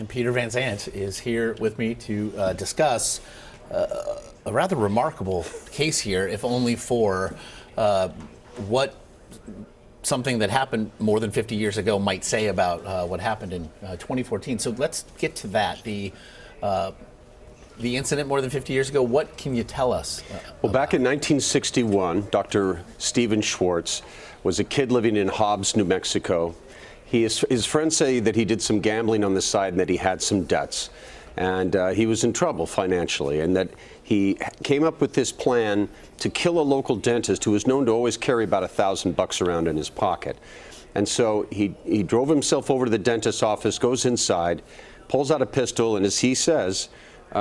And Peter Van Sant is here with me to discuss a rather remarkable case here, if only for what something that happened more than 50 years ago might say about what happened in 2014. So let's get to that. The incident more than 50 years ago, what can you tell us? Well, back in 1961, Dr. Stephen Schwartz was a kid living in Hobbs, New Mexico. His friends say that he did some gambling on the side and that he had some debts. And he was in trouble financially, and that he came up with this plan to kill a local dentist who was known to always carry about $1,000 around in his pocket. And so he drove himself over to the dentist's office, goes inside, pulls out a pistol, and as he says,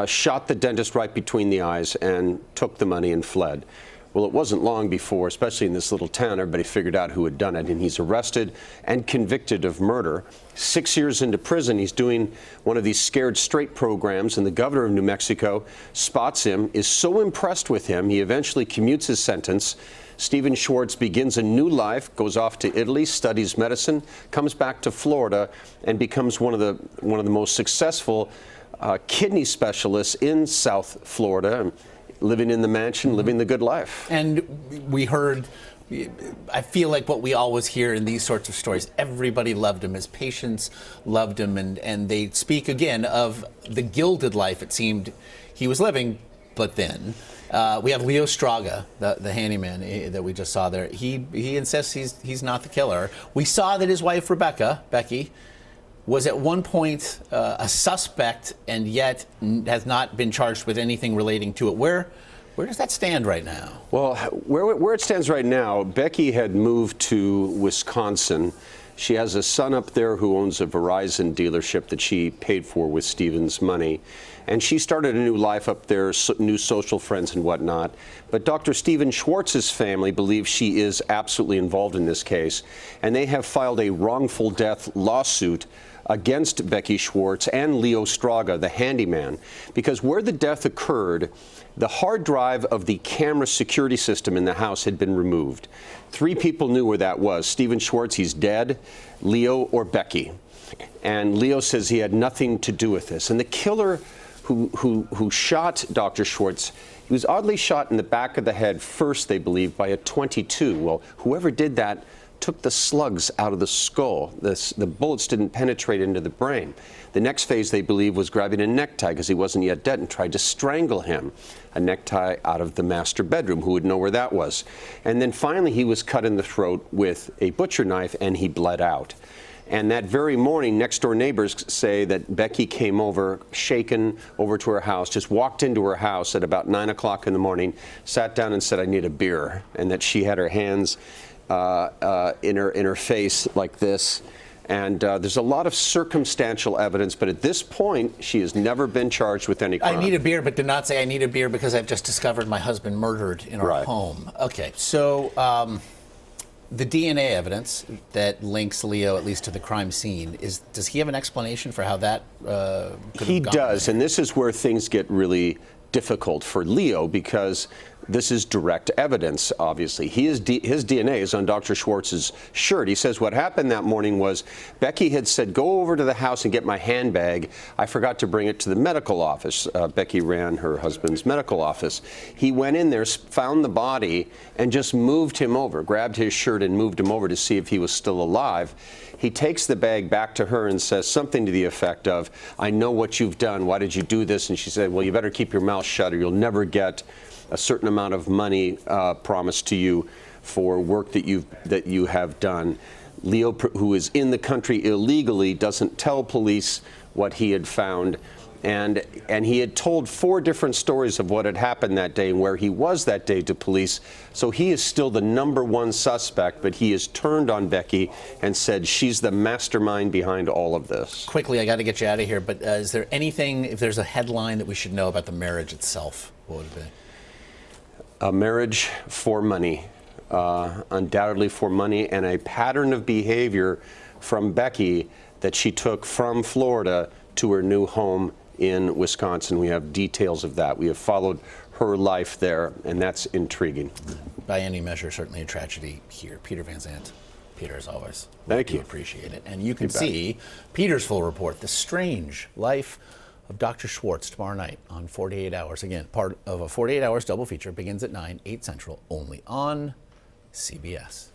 shot the dentist right between the eyes and took the money and fled. Well, it wasn't long before, especially in this little town, everybody figured out who had done it, and he's arrested and convicted of murder. 6 years into prison, he's doing one of these Scared Straight programs, and the governor of New Mexico spots him, is so impressed with him, he eventually commutes his sentence. Stephen Schwartz begins a new life, goes off to Italy, studies medicine, comes back to Florida, and becomes one of the most successful kidney specialists in South Florida. Living in the mansion, living the good life. And we heard, I feel like what we always hear in these sorts of stories, everybody loved him, his patients loved him, and they speak again of the gilded life it seemed he was living. But then we have Leo Straga, the handyman that we just saw there. He insists he's not the killer. We saw that his wife, Becky, was at one point a suspect and yet has not been charged with anything relating to it. Where does that stand right now? Well, where it stands right now, Becky had moved to Wisconsin. She has a son up there who owns a Verizon dealership that she paid for with Stephen's money. And she started a new life up there, new social friends and whatnot. But Dr. Stephen Schwartz's family believes she is absolutely involved in this case. And they have filed a wrongful death lawsuit against Becky Schwartz and Leo Straga, the handyman, because where the death occurred, the hard drive of the camera security system in the house had been removed. 3 people knew where that was. Stephen Schwartz, he's dead, Leo or Becky. And Leo says he had nothing to do with this. And the killer who shot Dr. Schwartz, he was oddly shot in the back of the head first, they believe, by a .22. Well, whoever did that took the slugs out of the skull. The bullets didn't penetrate into the brain. The next phase, they believe, was grabbing a necktie because he wasn't yet dead and tried to strangle him. A necktie out of the master bedroom. Who would know where that was? And then finally, he was cut in the throat with a butcher knife and he bled out. And that very morning, next door neighbors say that Becky came over, shaken, over to her house, just walked into her house at about 9 o'clock in the morning, sat down and said, "I need a beer," and that she had her hands in her face like this. And there's a lot of circumstantial evidence, but at this point, she has never been charged with any crime. I need a beer, but did not say I need a beer because I've just discovered my husband murdered in our home. Okay, so the DNA evidence that links Leo, at least to the crime scene, does he have an explanation for how that could have gone? He does, and this is where things get really difficult for Leo because this is direct evidence, obviously. His DNA is on Dr. Schwartz's shirt. He says what happened that morning was Becky had said, "Go over to the house and get my handbag. I forgot to bring it to the medical office." Becky ran her husband's medical office. He went in there, found the body, and just moved him over, grabbed his shirt and moved him over to see if he was still alive. He takes the bag back to her and says something to the effect of, "I know what you've done. Why did you do this?" And she said, "Well, you better keep your mouth shut or you'll never get a certain amount of money promised to you for work that you have done." Leo, who is in the country illegally, doesn't tell police what he had found. And he had told 4 different stories of what had happened that day and where he was that day to police. So he is still the #1 suspect, but he has turned on Becky and said she's the mastermind behind all of this. Quickly, I got to get you out of here, but is there anything, if there's a headline that we should know about the marriage itself, what would it be? A marriage for money, undoubtedly for money, and a pattern of behavior from Becky that she took from Florida to her new home in Wisconsin. We have details of that. We have followed her life there, and that's intriguing. By any measure, certainly a tragedy here. Peter Van Sant. Peter, as always. Thank We you. appreciate it. And you can You bet. see Peter's full report, The Strange Life of Dr. Schwartz, tomorrow night on 48 Hours. Again, part of a 48 Hours double feature, begins at 9, 8 Central, only on CBS.